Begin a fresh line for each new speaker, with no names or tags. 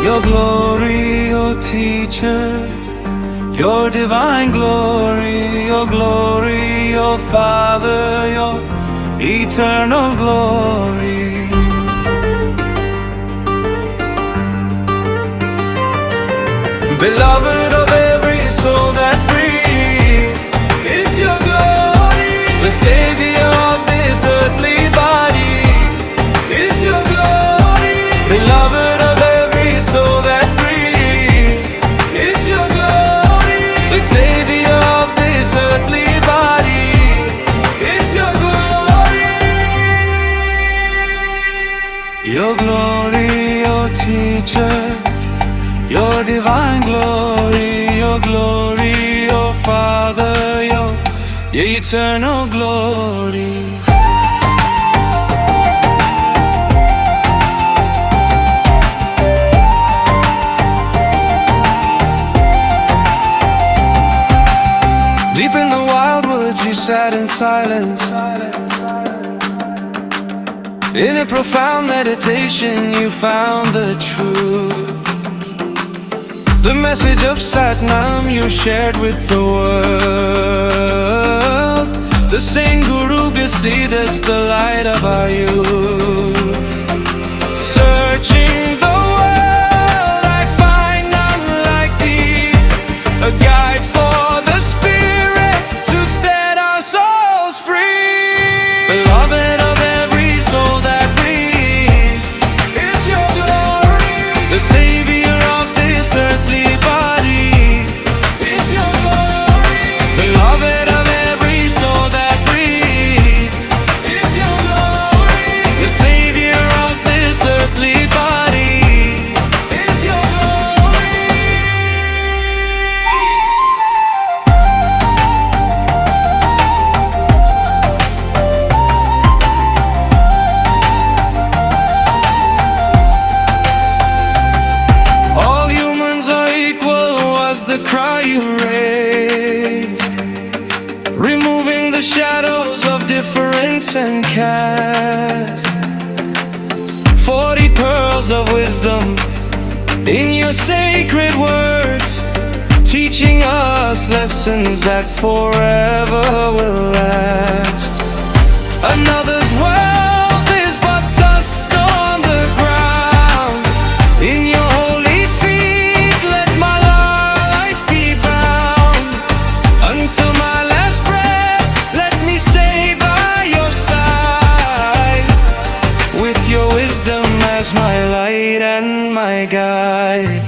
Your glory, your teacher, your divine glory, your glory, your Father, your eternal glory. Beloved of every soul that breathes, is your glory. The Savior of this earthly body, is your glory. Beloved of every soul that breathes, is your glory. The Savior of this earthly body, is your glory. Your glory, your teacher, your divine glory, your Father, your eternal glory. Deep in the wild woods you sat in silence. In a profound meditation you found the truth. The message of Satnam you shared with the world. The same Guru Gasidas, the light of our youth. Searching the world I find none like thee, a guide for the spirit to set our souls free. Beloved of every soul that breathes, is your glory. The Savior of this earthly body, is your glory. Beloved of every soul that breathes, is your glory. The Savior of this earthly body, is your glory. All humans are equal was the cry you raised, removing the shadows of difference and caste. 40 pearls of wisdom in your sacred words, teaching us lessons that forever will last. Another's wealth is but dust on the ground. In your holy feet let my life be bound. Until my last breath let me stay by your side, with your wisdom as my light and my guide.